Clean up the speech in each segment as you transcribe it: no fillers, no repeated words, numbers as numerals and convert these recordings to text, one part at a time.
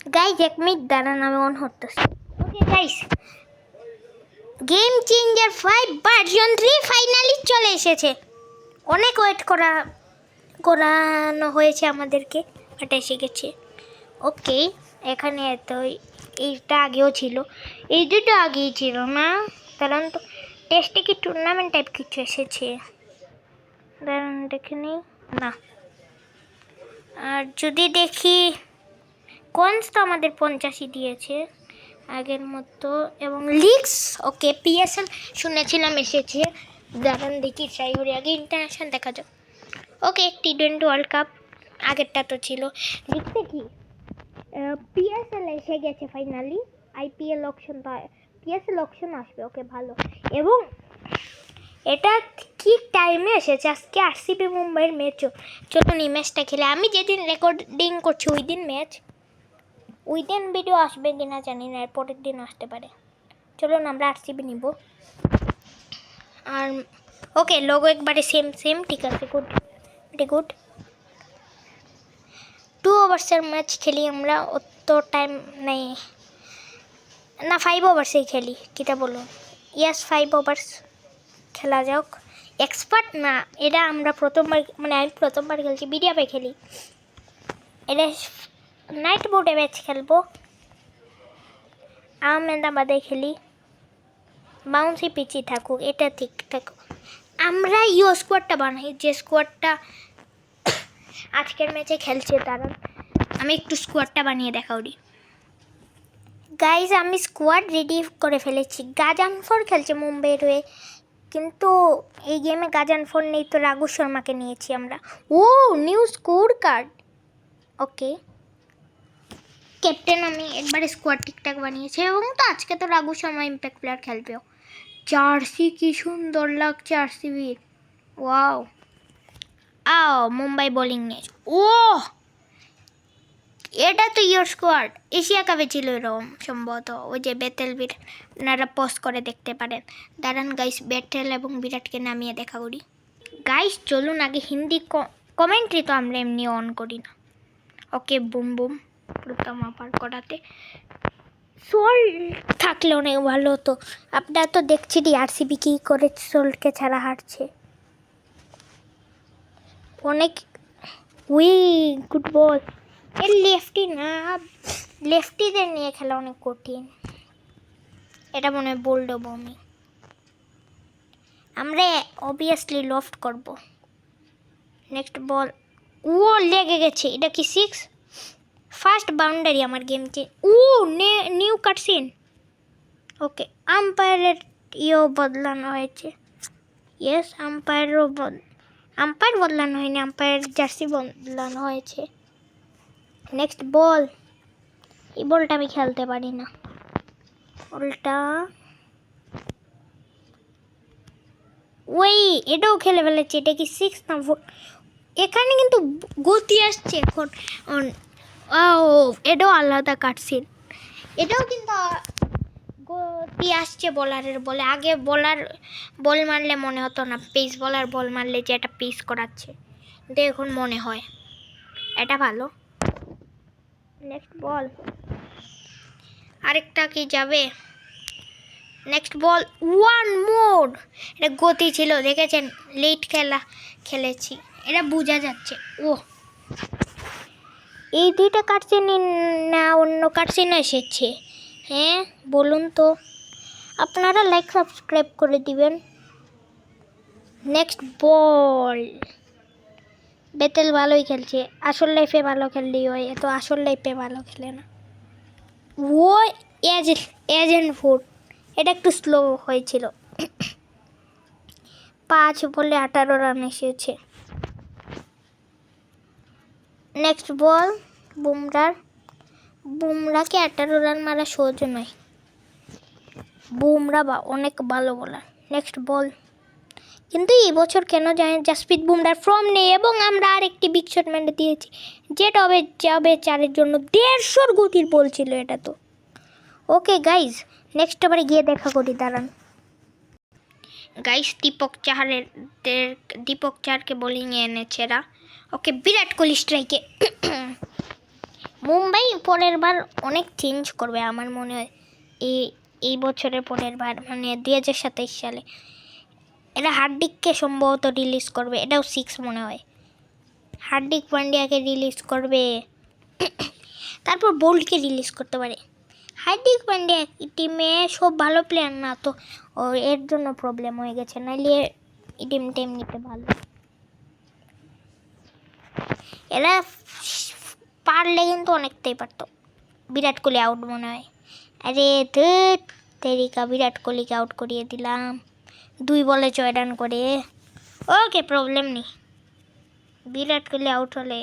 Guys 1 minute দাঁড়ান, আমি on করতেছি। Okay guys, game changer 5 version 3 finally চলে এসেছে। অনেক ওয়েট করানো হয়েছে আমাদেরকে, বাট এসে গেছে। ওকে, এখানে তো এইটা আগেও ছিল, এই দুটো আগেই ছিল না? কারণ তো টেস্টে কি টুর্নামেন্ট টাইপ কিছু এসেছে, দাঁড়ান দেখে নিই। না, আর যদি দেখি কনস তো আমাদের 85 দিয়েছে আগের মতো, এবং লিগস ওকে পিএসএল শুনেছিলাম এসেছে। দাঁড়ান দেখি, ট্রাই করি আগে ইন্টারন্যাশনাল দেখা যাক। ওকে, টি20 ওয়ার্ল্ড কাপ আগেরটা তো ছিল। লিখতে কি পিএসএল এসে গেছে ফাইনালি। আইপিএল অকশন তো, পিএসএল অকশন আসবে। ওকে ভালো, এবং এটা ঠিক টাইমে এসেছে। আজকে আরসিবি মুম্বাইয়ের ম্যাচও। চলুন এই ম্যাচটা খেলে। আমি যেদিন রেকর্ডিং করছি ওই দিন ম্যাচ, ওই দিন ভিডিও আসবে কিনা জানি না, এর পরের দিন আসতে পারে। চলুন আমরা আরসিবি নিব। আর ওকে, লোগো একবারে সেম, ঠিক আছে, গুড, ভেরি গুড। 2 ওভার্সের ম্যাচ খেলি আমরা, অত টাইম নেই না, 5 ওভার্সেই খেলি। কিটা বলুন? ইয়াস, 5 ওভার্স খেলা যাক। এক্সপার্ট না, এটা আমরা প্রথমবার, মানে আমি প্রথমবার খেলছি, বিডিআপে খেলি। এটা নাইট বোর্ডে ম্যাচ খেলবো, আহমেদাবাদে খেলি। বাউন্সি পিচি থাকুক, এটা ঠিক থাকুক। আমরা স্কোয়াডটা বানাই, যে স্কোয়াডটা আজকের ম্যাচে খেলছে তারা। আমি একটু স্কোয়াডটা বানিয়ে দেখাওরি। গাইজ, আমি স্কোয়াড রেডি করে ফেলেছি। গাজানফর খেলছে মুম্বাইয়ের হয়ে, কিন্তু এই গেমে গাজানফর নেই, তো রাঘু শর্মাকে নিয়েছি আমরা। ও, new score card. Okay, captain আমি একবারে স্কোয়াড ঠিকঠাক বানিয়েছি, এবং তো আজকে তো রাঘু শর্মা ইম্প্যাক্ট প্লেয়ার খেলবেও। জার্সি কি সুন্দর লাগছে আরসিবির, ওয়াও। মুম্বাই বোলিং নিয়ে, ও এটা তো ইয়োর স্কোয়াড, এশিয়া কাপে ছিল এরকম সম্ভবত। ওই যে বেতেল বিরাট, আপনারা পোস্ট করে দেখতে পারেন। দাঁড়ান গাইস, বেটেল এবং বিরাটকে নামিয়ে দেখা করি। গাইস চলুন আগে হিন্দি কমেন্ট্রি তো আমরা এমনি অন করি না। ওকে, বুম বুম প্রথম আপার করাতে সোল থাকলে অনেক ভালো হতো। আপনারা তো দেখছেন আরসিবি কী করে সোলকে ছাড়া হারছে। অনেক গুড বল। এর লেফটি না, লেফটিদের নিয়ে খেলা অনেক কঠিন। এটা মনে হয় বোল্ড বমি। আমরা অবভিয়াসলি লফট করব। নেক্সট বল, ও লেগে গেছে। এটা কি 6? ফার্স্ট বাউন্ডারি আমার গেমকে। ও নিউ কাটসিন। ওকে, আম্পায়ারের বদলানো হয়েছে। ইয়েস, আম্পায়ার বদলানো হয়নি, আম্পায়ার জার্সি বদলানো হয়েছে। নেক্সট বল, এই বলটা আমি খেলতে পারি না। বলটা ওই এটাও খেলে ফেলেছে। এটা কি 6 না 4? এখানে কিন্তু গতি আসছে এখন। এটাও আলাদা কাটসিন। এটাও কিন্তু গতি আসছে বলারের বলে। আগে বল মারলে মনে হতো না, পেস বলার বল মারলে যে এটা পেস করাচ্ছে, কিন্তু এখন মনে হয় এটা ভালো। নেক্সট বল, আরেকটা কি যাবে? নেক্সট বল, ওয়ান মোর। এটা গতি ছিল, দেখেছেন? লেট খেলেছি, এটা বোঝা যাচ্ছে। ও, এই দুইটা কাটসিন না অন্য কাটসিন এসেছে? হ্যাঁ বলুন তো, আপনারা লাইক সাবস্ক্রাইব করে দিবেন। নেক্সট বল, বেতেল ভালোই খেলছে। আসল লাইফে ভালো খেললেই হয়, এত আসল লাইফে ভালো খেলে না। ও এজেন্ট ফুড, এটা একটু স্লো হয়েছিল। 5 বলে 18 রান এসেছে। নেক্সট বল, বুমরাকে 18 রান মারা সহজ নয়। বুমরা অনেক ভালো বলার। নেক্সট বল, কিন্তু এই বছর কেন জানেন জাসপ্রীত বুমরার ফর্ম নেই, এবং আমরা আরেকটি বিগ শট মেরে দিয়েছি, যেটা যাবে 4-এর জন্য। 150 গতির বল ছিল এটা তো। ওকে গাইজ, নেক্সট ওভারে গিয়ে দেখা করি, দাঁড়ান। গাইস, দীপক চাহারকে বোলিংয়ে এনেছে এরা। ওকে, বিরাট কোহলি স্ট্রাইকে। মুম্বাই পরের বার অনেক চেঞ্জ করবে আমার মনে হয়। এই এই বছরের পরের বার মানে 2027 সালে এরা হার্দিককে সম্ভবত রিলিজ করবে, এটাও 6 মনে হয়। হার্দিক পান্ডিয়াকে রিলিজ করবে, তারপর বোল্টকে রিলিজ করতে পারে। হার্দিক পান্ডিয়া টিমে সব ভালো প্লেয়ার না তো, এর জন্য প্রবলেম হয়ে গেছে, নাহলে এই টিমটা এমনিতে ভালো। এরা পারলে কিন্তু অনেকটাই পারতো। বিরাট কোহলি আউট মনে হয়। আরে তেরিকা, বিরাট কোহলিকে আউট করিয়ে দিলাম 2 বলে 6 রান করে। ওকে, প্রবলেম নেই। বিরাট কোহলি আউট হলে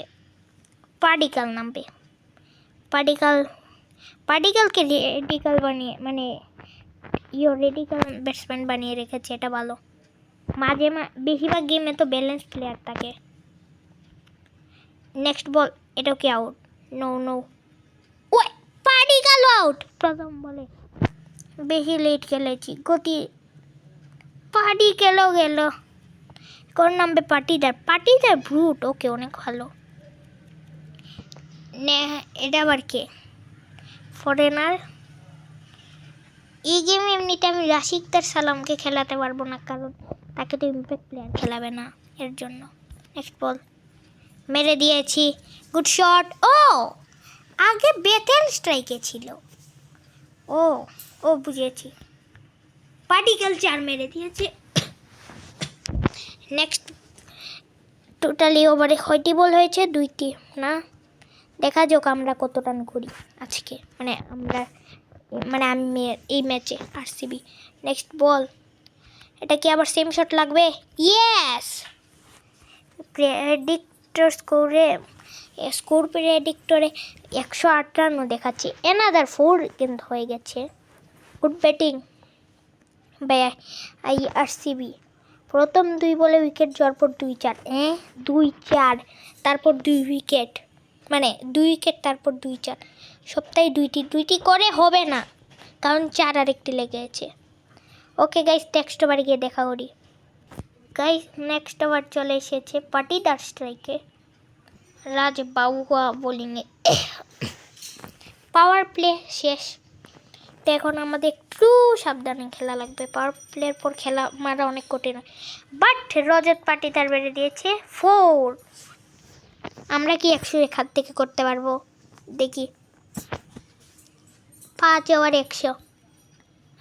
পাডিকাল নামবে। পাডিকালকে রেডিকাল বানিয়ে মানে রেডিকাল ব্যাটসম্যান বানিয়ে রেখেছে, এটা ভালো। বেশিরভাগ গেমে তো ব্যালেন্স প্লেয়ার থাকে। নেক্সট বল, এটাও কি আউট? নো ওই পাডিকাল আউট প্রথম বলে। বেশি লেট খেলেছি, গতি পাডিকালও গেল। কোন নামবে? পাটিদার ব্রুট। ওকে, অনেক ভালো। এটা আবার কে? ফরেনার। এই গেমে এমনিতে আমি রাশিকদার সালামকে খেলাতে পারবো না, কারণ তাকে তো ইম্প্যাক্ট প্লেয়ার খেলাবে না, এর জন্য। নেক্সট বল মেরে দিয়েছি, গুড শট। ও আগে বেতেল স্ট্রাইকে ছিল। ও বুঝেছি, পার্টিকেল 4 মেরে দিয়েছে। নেক্সট, টোটালি ওভারে কয়টি বল হয়েছে? 2টি না? দেখা যাক আমরা কত রান করি আজকে, আমি এই ম্যাচে আরসিবি। নেক্সট বল, এটা কি আবার সেম শট লাগবে? ইয়েস! স্কোর প্রেডিক্টরে 108 রানও দেখাচ্ছে। এনাদার 4 কিন্তু হয়ে গেছে। Good batting by RCB. প্রথম 2 বলে উইকেট যাওয়ার পর 2-4, 2-4, তারপর 2 উইকেট, মানে 2 উইকেট তারপর 2-4। সপ্তাহে 2টি করে হবে না, কারণ 4 আরেকটি লেগে আছে। ওকে গাইস, নেক্সট ওভারে গিয়ে দেখা করি। গাইস, নেক্সট ওভার চলে এসেছে পাটিদার স্ট্রাইকে, রাজ বাউয়া বোলিংয়ে। পাওয়ার প্লে শেষ, তো এখন আমাদের একটু সাবধানে খেলা লাগবে। পাওয়ার প্লের পর খেলা মারা অনেক কঠিন, বাট রজত পাটিদার বেড়ে দিয়েছে 4। আমরা কি 101 হাত থেকে করতে পারবো? দেখি, 5 ওভার 100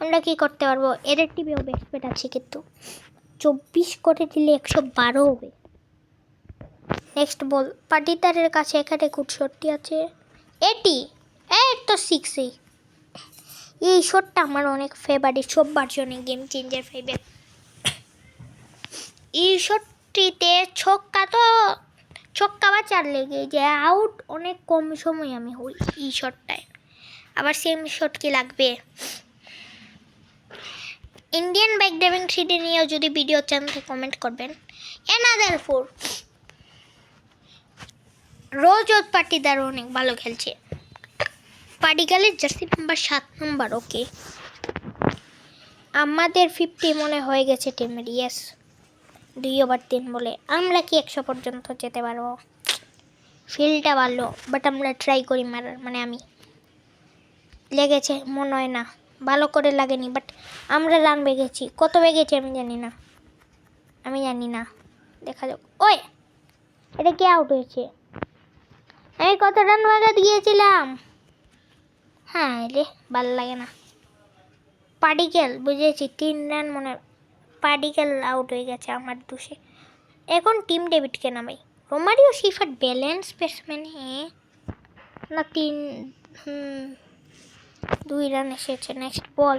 আমরা কি করতে পারবো? এদের টিমেও ব্যাটসম্যান আছে, কিন্তু 24 করে দিলে 112 হবে। নেক্সট বল, পাটিদারের কাছে এখানে গুড শটটি আছে, এই তো 6। এই শটটা আমার অনেক ফেভারিট, সববার জন্য গেম চেঞ্জার 5। এই শটটিতে ছক্কা বা 4 লেগে যায়, আউট অনেক কম সময় আমি হই এই শটটায়। আবার সেম শট কি লাগবে? ইন্ডিয়ান বাইক ড্রাইভিং 3D নিয়েও যদি ভিডিও চান তো কমেন্ট করবেন। এনাদার 4। রজত পাটিদার অনেক ভালো খেলছে। পাডিকালের জার্সি নাম্বার 7 নম্বর। ওকে, আমাদের 50 মনে হয়ে গেছে টিমের। ইয়েস, 2 ওভার 3 বলে আমরা কি 100 পর্যন্ত যেতে পারবো? ফিল্ডটা ভালো, বাট আমরা ট্রাই করি মারার, মানে আমি লেগেছে মনে হয় না, ভালো করে লাগেনি, বাট আমরা রান বেগেছি। কত বেগেছি আমি জানি না, দেখা যাক। ওই এটা কি আউট হয়েছে? আমি কত রান বাগা দিয়েছিলাম? হ্যাঁ রে, ভালো লাগে না। পাডিকেল, বুঝেছি 3 রান মনে। পাডিকেল আউট হয়ে গেছে আমার দোষে। এখন টিম ডেভিডকে নামাই। রোমারিও শিফার ব্যালেন্স ব্যাটসম্যান, না 2 রান এসেছে। নেক্সট বল,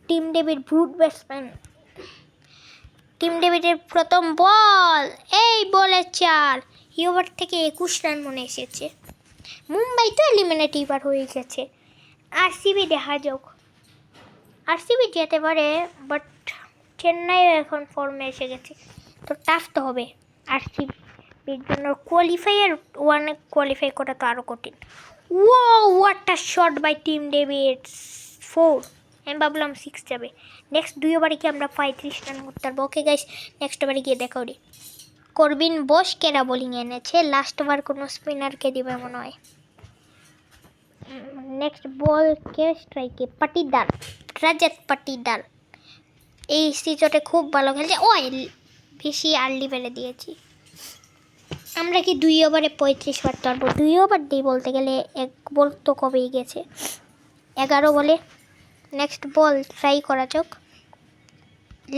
টিম ডেভিড ব্রুট ব্যাটসম্যান। টিম ডেভিডের প্রথম বল, এই বলে 4। এই ওভার থেকে 21 রান মনে এসেছে। মুম্বাই তো এলিমিনেট এবার হয়ে গেছে। আরসিবি দেখা যাক, আরসিবি যেতে পারে, বাট চেন্নাইও এখন ফর্মে এসে গেছে, তো টাফ তো হবে আরসিবির জন্য। কোয়ালিফাই করা তো আরও কঠিন। What a shot by Tim David, 4। আমি ভাবলাম 6 যাবে। নেক্সট 2 ওভারে কি আমরা 35 রান করতে পারবো? ওকে গাইস, নেক্সট ওভারে গিয়ে দেখা করি। করবিন বোস কেরা বোলিং এনেছে, লাস্ট ওভার কোনো স্পিনারকে দিবে মনে হয়। নেক্সট বল কে স্ট্রাইকে? পাটিদার, রাজত পাটিদার এই সিজনে খুব ভালো খেলছে। ওই বেশি আর্লি ফেলে দিয়েছি। আমরা কি 2 ওভারে 35 মারতে পারবো? 2 ওভার দিই বলতে গেলে, 1 বল তো কবেই গেছে। 11 বলে নেক্সট বল ট্রাই করা যাক।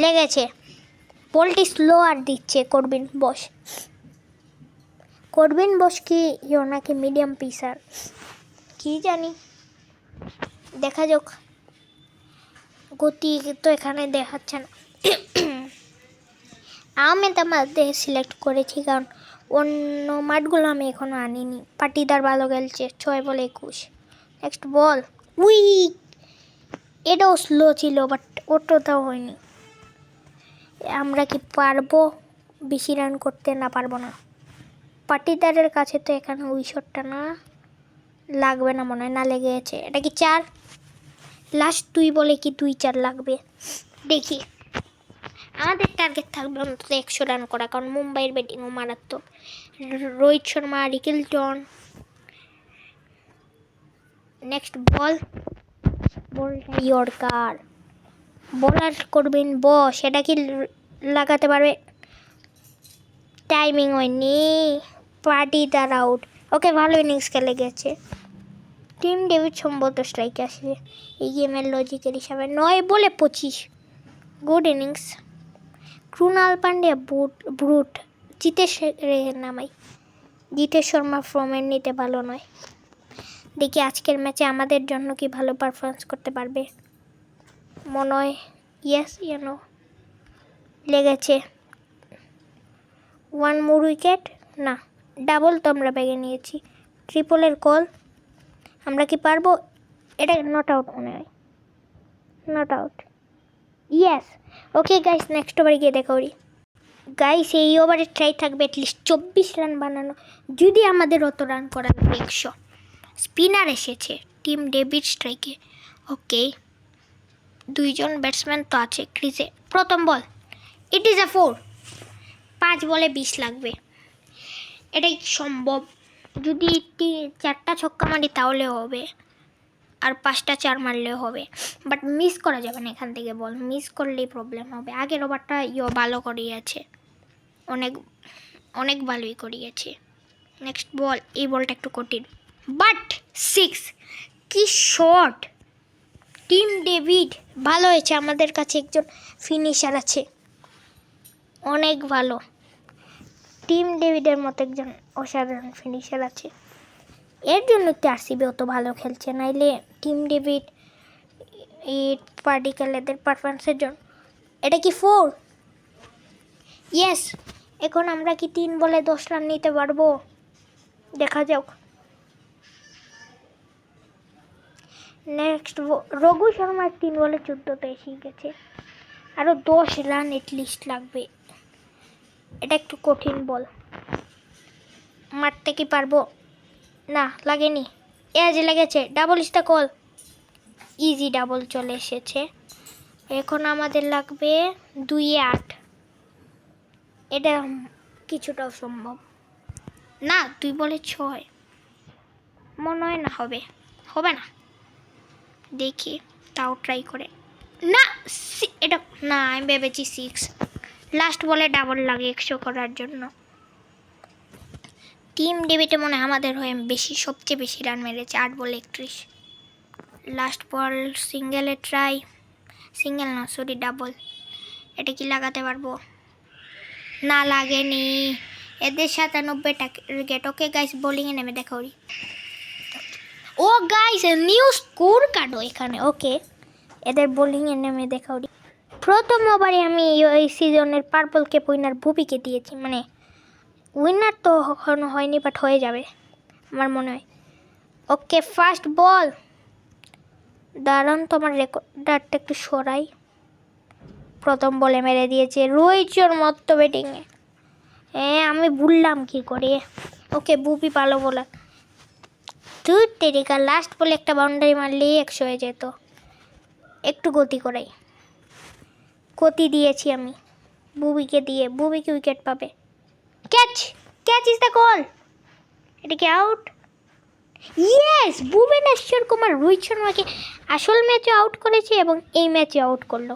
লেগেছে, বলটি স্লো আর দিচ্ছে করবিন বস। করবিন বস কি নাকি মিডিয়াম পিসার কি জানি, দেখা যাক। গতি তো এখানে দেখাচ্ছে না। আমি তো মধ্যে সিলেক্ট করেছি কারণ অন্য মাঠগুলো আমি এখনো আনিনি। পাটিদার ভালো খেলছে, 6 বলে 21। নেক্সট বল, উই এটাও স্লো ছিল বাট ওটাও হয়নি। আমরা কি পারবো বেশি রান করতে? না পারবো না। পাটিদারের কাছে তো এখানে ওই শটটা না লাগবে না মনে হয়, না লেগে গেছে। এটা কি 4? লাস্ট 2 বলে কি 2-4 লাগবে? দেখি। আমাদের টার্গেট থাকবে অন্তত 100 রান করা, কারণ মুম্বাইয়ের ব্যাটিংও মারাত্মক। রোহিত শর্মা, রিকেলটন। নেক্সট বল, বলটা ইয়র্কার। বোলার করবেন বস, এটা কি লাগাতে পারবে? টাইমিং হয়নি, পাটিদার আউট। ওকে, ভালো ইনিংস খেলে গেছে। টিম ডেভিড সম্ভবত স্ট্রাইকে আসবে এই গেমের লজিকের হিসাবে। 9 বলে 25, গুড ইনিংস। ক্রুনাল পান্ডিয়া ব্রুট, জিতেশ নামাই। জিতেশ শর্মা ফর্মের নিতে ভালো নয়। দেখি আজকের ম্যাচে আমাদের জন্য কি ভালো পারফরমেন্স করতে পারবে। মনে হয় ইয়েস লেগেছে। 1 মোর উইকেট, না ডাবল তো আমরা ব্যাগে নিয়েছি। ট্রিপলের কল, আমরা কি পারবো? এটা নট আউট মনে হয়, not out. Yes, okay guys, next ওভারে গিয়ে দেখা করি। গাইস এই ওভারে ট্রাই থাকবে অ্যাটলিস্ট 24 রান বানানো, যদি আমাদের অত রান করা লাগে 100। স্পিনার এসেছে টিম ডেভিড স্ট্রাইকে। ওকে, 2 জন ব্যাটসম্যান তো আছে ক্রিজে। প্রথম বল, ইট ইজ আ 4। 5 বলে 20 লাগবে। এটাই সম্ভব, যদি 4টা ছক্কা মারি তাহলে হবে, আর 5টা 4 মারলেও হবে। বাট মিস করা যাবে না এখান থেকে, বল মিস করলেই প্রবলেম হবে। আগের ওভারটা ভালো করিয়েছে, অনেক অনেক ভালোই করিয়েছে। নেক্সট বল, এই বলটা একটু কঠিন, বাট 6। কি শট! টিম ডেভিড ভালো হয়েছে, আমাদের কাছে একজন ফিনিশার আছে, অনেক ভালো। টিম ডেভিডের মতো একজন অসাধারণ ফিনিশার আছে, এর জন্য তো আরসিবি অত ভালো খেলছে। নাইলে টিম ডেভিড এই পার্টিকেলেদের পারফরমেন্সের জন্য। এটা কি 4? ইয়েস। এখন আমরা কি 3 বলে 10 রান নিতে পারবো? দেখা যাক। নেক্সট রঘু শর্মার 3 বলে 14তে এসে গেছে, আরও 10 রান এটলিস্ট লাগবে। এটা একটু কঠিন বল, মারতে কি পারবো? না লাগেনি, এজ লেগেছে। Double is the call, easy double চলে এসেছে। এখন আমাদের লাগবে 2-8। এটা কিছুটাও সম্ভব না। 2 বলে 6 মনে হয় না, হবে না। দেখি তাও ট্রাই করে। না, এটা না, আমি ভেবেছি 6। লাস্ট বলে ডাবল লাগে 100 করার জন্য। টিম ডেভিডে মনে হয় আমাদের হয়ে সবচেয়ে বেশি রান মেরেছে, 8 বলে 31। লাস্ট বল সিঙ্গেলে ট্রাই, সিঙ্গেল না সরি ডাবল। এটা কি লাগাতে পারবো? না লাগেনি। এদের 97 টার্গেট। ওকে গাইস, বোলিংয়ে নেমে দেখা করি। ও গাইস, নিউ স্কোর কার্ডও এখানে। ওকে, এদের বোলিংয়ে নেমে দেখা করি। প্রথম ওভারে আমি এই সিজনের পার্পল ক্যাপ উইনার ভুপিকে দিয়েছি, মানে উইনার তো কখনো হয়নি বাট হয়ে যাবে আমার মনে হয়। ওকে, ফার্স্ট বল, দাঁড়ান তোমার রেকর্ডারটা একটু সরাই। প্রথম বলে মেরে দিয়েছে রোহিত শর্মা তো ব্যাটিংয়ে। হ্যাঁ, আমি ভুললাম কি করে। ওকে, বুপি ভালো বোলার। তুই তেরিকা, লাস্ট বলে একটা বাউন্ডারি মারলেই 100 হয়ে যেত। একটু গতি করাই, গতি দিয়েছি আমি বুবিকে দিয়ে, বুবিকে উইকেট পাবে। Catch, catch is the call. এটা কি আউট? ইয়েস, ভুবনেশ্বর কুমার রোহিত শর্মাকে আসল ম্যাচে আউট করেছে এবং এই ম্যাচে আউট করলো।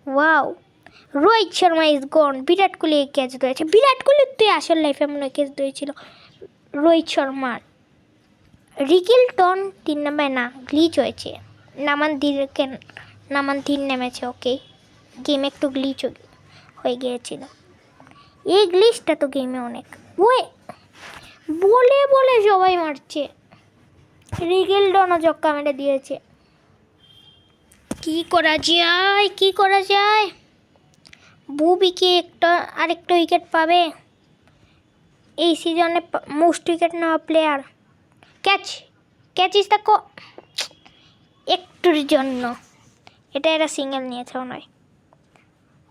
Wow, Rohit Sharma is gone. Virat Kohli catch ধরেছে। বিরাট কোহলির তুই আসল লাইফে মনে হয় ক্যাচ ধরেছিল রোহিত শর্মার। রিকিলটন 3 নম্বরে না, গ্লিচ হয়েছে। নামান 3 নেমেছে। ওকে, গেম একটু গ্লিচ হয়ে গিয়েছিল। এই গ্লিচটা তো গেমে অনেক। ওয়ে, বলে বলে সবাই মারছে। রিকিলটনও চক্কা মেরে দিয়েছে। কি করা যায়? বুবিকে আরেকটা উইকেট পাবে। এই সিজনে মোস্ট উইকেট নেওয়া প্লেয়ার। ক্যাচ ইস দ্য একটুর জন্য এরা সিঙ্গেল নিয়েছে নয়।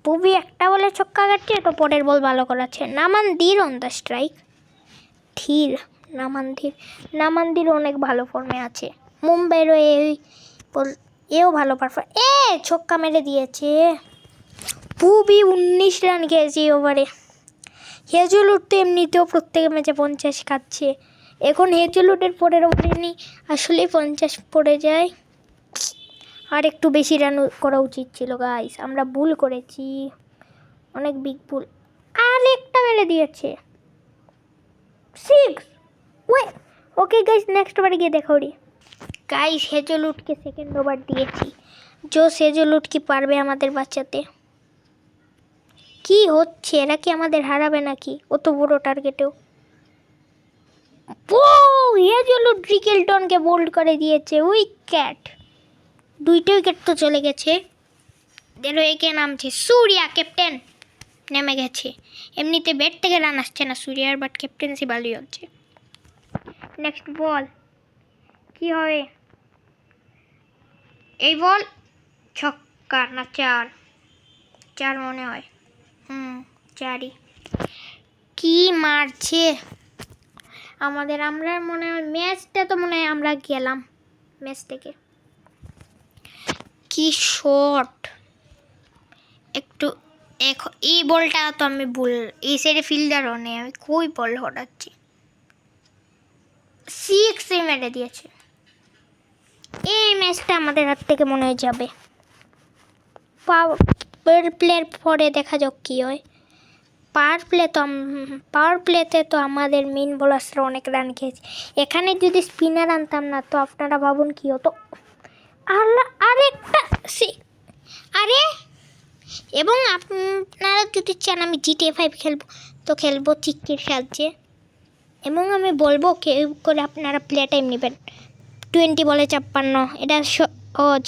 বুবি একটা বলে ছক্কা কাটছে, তো পরের বল ভালো করাচ্ছে। নামানদির অন দ্য স্ট্রাইক। নামানদির অনেক ভালো ফর্মে আছে। মুম্বাইয়েরও এও ভালো পারফর্ম। ছক্কা মেরে দিয়েছে। বুবি 19 রান খেয়েছে ওভারে। হেজলউড তো এমনিতেও প্রত্যেক ম্যাচে 50 খাচ্ছে। এখন হেজলউডের পরের ওভারে নেই, আসলেই 50 পড়ে যায়। আর একটু বেশি রান করা উচিত ছিল গাইস, আমরা ভুল করেছি, অনেক বিগ ভুল। আর একটা মেরে দিয়েছে 6। ওকে গাইস, নেক্সট ওভারে গিয়ে দেখা ওরি। গাইস, হেজলউডকে সেকেন্ড ওভার দিয়েছি। হেজলউড কি পারবে আমাদের বাঁচাতে? কি হচ্ছে, এরা কি আমাদের হারাবে নাকি অত বড় টার্গেটেও? হেজলউড রিকেলটনকে বোল্ড করে দিয়েছে। উইকেট, 2টা উইকেট তো চলে গেছে। একে নামছে সূর্যা, ক্যাপ্টেন নেমে গেছে। এমনিতে ব্যাট থেকে রান আসছে না সূর্যার, বাট ক্যাপ্টেন্সি ভালোই হচ্ছে। নেক্সট বল কি হবে? এই বল ছক্কা না 4 মনে হয়। 4ই। কি মারছে আমাদের। আমরা মনে হয় ম্যাচটা তো মনে হয় আমরা গেলাম ম্যাচ থেকে। কি শট! একটু এই বলটা তো আমি এই সাইডে ফিল্ডারও নেই, আমি কই বল হটাচ্ছি। 6 মেরে দিয়েছে। এই ম্যাচটা আমাদের হাত থেকে মনে হয় যাবে। পাওয়ার প্লের পরে দেখা যাক কী হয়। পাওয়ার প্লেতে তো আমাদের মেন বোলাররা অনেক রান খেয়েছে। এখানে যদি স্পিনার আনতাম না, তো আপনারা ভাবুন কী হতো। এবং আপনারা যদি চান আমি GTA 5 খেলবো, তো খেলবো চিক্কির সাহায্যে। এবং আমি বলবো কেউ করে আপনারা প্লে টাইম নেবেন। 20 বলে 56, এটা সহজ।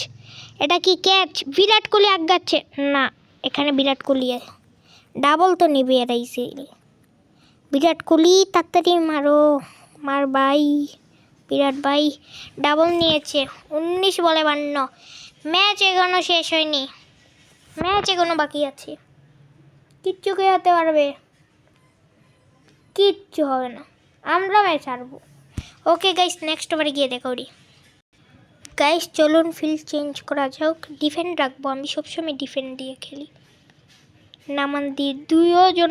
এটা কি ক্যাচ? বিরাট কোহলি আগাচ্ছে না, এখানে বিরাট কোহলি ডাবল তো নিবে এরা ইজিলি। বিরাট কোহলি তাড়াতাড়ি মার ভাই। বিরাট ভাই ডাবল নিয়েছে। 19 বলে 52। ম্যাচ এখনো শেষ হয়নি, ম্যাচ এখনো বাকি আছে। কিচ্ছু কে হতে পারবে? কিচ্ছু হবে না, আমরা ম্যাচ হারবো। ওকে গাইস, নেক্সট ওভারে গিয়ে দেখা করি। গাইস চলুন ফিল্ড চেঞ্জ করা যাক। ডিফেন্ড রাখবো, আমি সবসময় ডিফেন্ড দিয়ে খেলি। নামানদি 2 জন।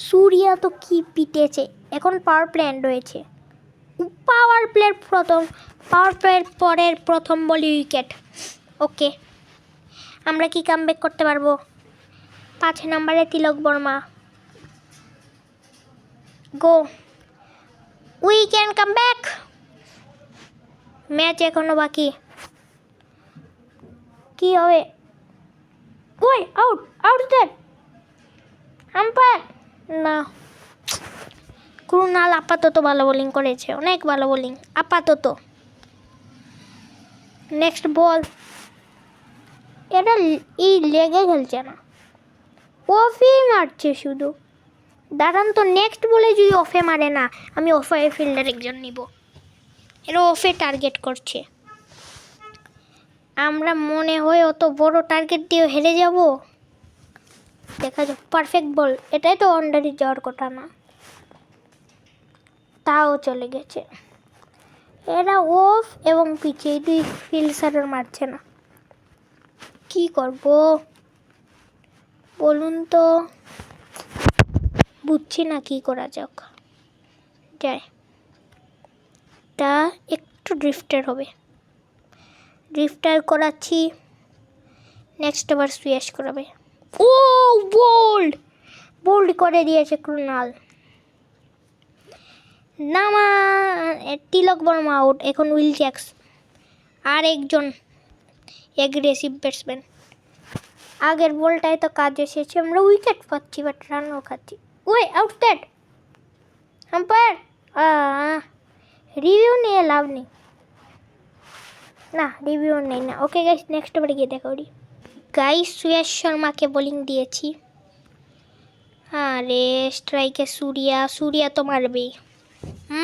সূর্যা তো কি পিটেছে। এখন পাওয়ার প্লে এন্ড হয়েছে। পাওয়ার প্লের পরের প্রথম বলি উইকেট। ওকে, আমরা কি কামব্যাক করতে পারবো? 5 নম্বরে Tilak Varma. Go, we can come back. Match এখনো বাকি। কি হবে? Out that. আম্পায়ার না। ক্রুনাল আপাতত ভালো বোলিং করেছে, অনেক ভালো বোলিং আপাতত। নেক্সট বল। এটা এই লেগে খেলছে না, অফেই মারছে শুধু। দাঁড়ান তো, নেক্সট বলে যদি অফে মারে না, আমি অফে ফিল্ডার একজন নিব। এরা অফে টার্গেট করছে। আমরা মনে হয় অত বড় টার্গেট দিয়ে হেরে যাব। দেখা যাক। পারফেক্ট বল, এটাই তো আন্ডারে যাওয়ার কথা না, তাও চলে গেছে। এরা অফ এবং পিছিয়ে 2 ফিল্ডার মারছে না। কি করব বলুন তো, বুঝছি না কি করা যাক। তা একটু ড্রিফটার হবে, ড্রিফটার করাচ্ছি। নেক্সট আবার সুয়েশ করাবে। ও বোল্ড, বোল্ড করে দিয়েছে ক্রুনাল। নামা তিলক বর্মা আউট। এখন উইল জ্যাক্স আর একজন এগ্রেসিভ ব্যাটসম্যান। আগের বলটায় তো কাজ এসেছে, আমরা উইকেট পাচ্ছি বাট রানও খাচ্ছি। ওই আউট দ্যাট আম্পায়ার, রিভিউ নিয়ে লাভ নেই, না রিভিউ নেই না। ওকে গাইস, নেক্সট ওভারে গিয়ে দেখা করি। গাইস সুয়েশ শর্মাকে বোলিং দিয়েছি। আরে স্ট্রাইকে সুরিয়া, সুরিয়া তো মারবেই,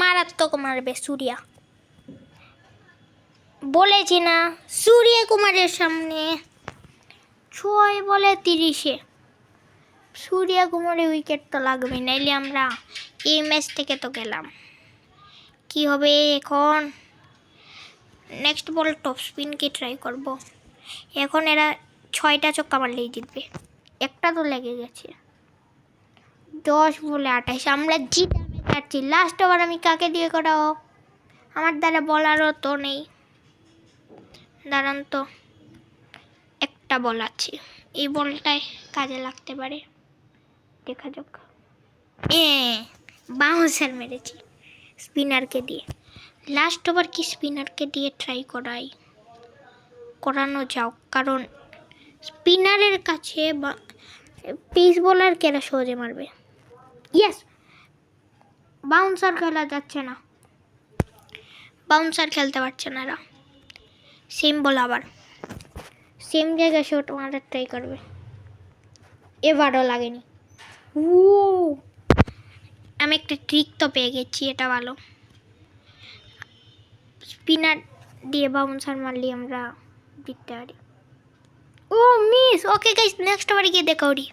মারাত্মক মারবে সুরিয়া। বলেছি না সূর্য কুমারের সামনে 6 বলে 30-এ সূর্য কুমারের উইকেট তো লাগবে, নাইলে আমরা এই ম্যাচ থেকে তো গেলাম। কি হবে এখন? নেক্সট বল টপ স্পিনকে ট্রাই করব। এখন এরা 6টা ছক্কা মারলেই জিতবে, একটা তো লেগে গেছে। 10 বলে 28, আমরা জিতে যাচ্ছি। লাস্ট ওভার আমি কাকে দিয়ে করাও? আমার দ্বারা বলারও তো নেই, দাঁড়ান তো, একটা বল আছে, এই বলটায় কাজে লাগতে পারে, দেখা যাক। বাউন্সার মেরেছি স্পিনারকে দিয়ে। লাস্ট ওভার কি স্পিনারকে দিয়ে ট্রাই করানো যাও, কারণ স্পিনারের কাছে পেস বোলার কেরা সহজে মারবে। ইয়েস, বাউন্সার খেলা যাচ্ছে না, বাউন্সার খেলতে পারছে না এরা। সেম বল, আবার সেম জায়গায় শট মারার ট্রাই করবে, এবারও লাগেনি। আমি একটা ট্রিক তো পেয়ে গেছি, এটা ভালো। স্পিনার দিয়ে বাউন্সার মারলে আমরা জিততে পারি। ও মিস। ওকে গাইস, নেক্সট ওভারে গিয়ে দেখা করি।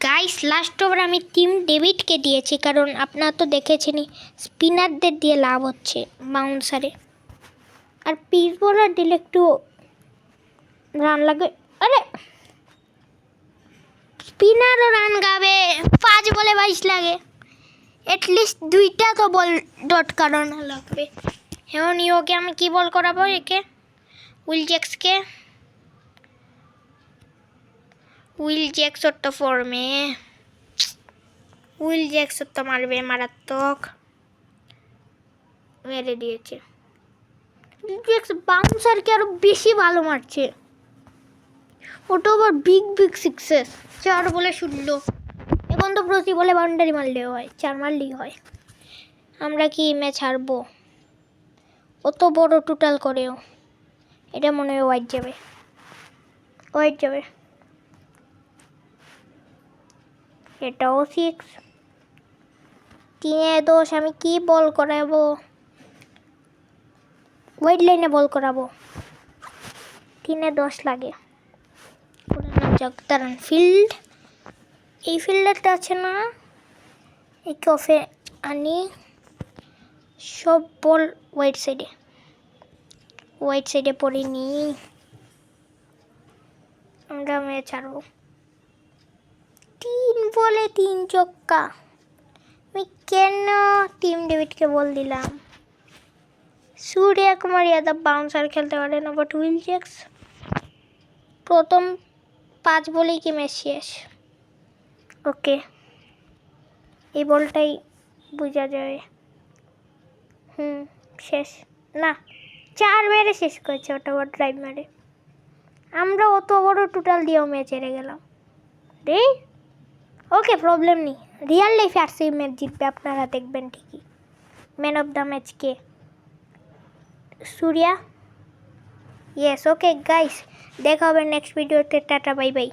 গাইস লাস্ট ওভার আমি টিম ডেভিডকে দিয়েছি, কারণ আপনারা তো দেখেছেনই স্পিনারদের দিয়ে লাভ হচ্ছে বাউন্সারে, আর পিস বোলার দিলে একটু রান লাগে। আরে স্পিনারও রান গাবে, 5 বলে 22 লাগে, অ্যাটলিস্ট 2টা তো বল ডট কারণ লাগবে। এখন ইয়োকে আমি কি বল করাবো? একে উইল জ্যাক্সকে, উইল জ্যাক্সর তো ফর্মে, উইল জ্যাক্সর তো মারবে মারাত্মক, মেরে দিয়েছে। উইল জ্যাক্স বাউন্সারকে আরো বেশি ভালো মারছে, ওটা আবার বিগ বিগ সিক্সেস। 4 বলে 16, এখন তো প্রতি বলে বাউন্ডারি মারলেও হয়, 4 মারলেই হয়। আমরা কি ম্যাচ হারবো? অত বড় টোটাল করেও এটা মনে হয় ওয়াইড যাবে, ওয়াইড যাবে। এটাও 6, 3-এ 10। আমি কি বল করাবো? ওয়াইড লাইনে বল করাবো, 3-এ 10 লাগে। দাঁড়ান, ফিল্ড, এই ফিল্ডারটা আছে না, এই কফে আনি, সব বল ওয়াইড সাইডে, ওয়াইড সাইডে পড়ে নি, আমরা ম্যাচ হারবো। 3 বলে 3 ছক্কা। আমি কেন টিম ডেভিডকে বল দিলাম? সূর্য কুমার যাদব বাউন্সার খেলতে পারে না, বাট উইল জ্যাক্স প্রথম 5 বলেই কি ম্যাচ শেষ। ওকে, এই বলটাই বোঝা যাবে। শেষ না, 4 মেরে শেষ করেছে, ওটা আবার ড্রাইভ মেরে। আমরা অত বড় টোটাল দিয়েও ম্যাচ হেরে গেলাম রে। ওকে, প্রবলেম নেই, রিয়েল লাইফে আরসিবি ম্যাচ জিতবে, আপনারা দেখবেন ঠিকই। Man of the match K? Surya. Yes. Okay guys, দেখা হবে নেক্সট ভিডিওতে। Tata, bye bye.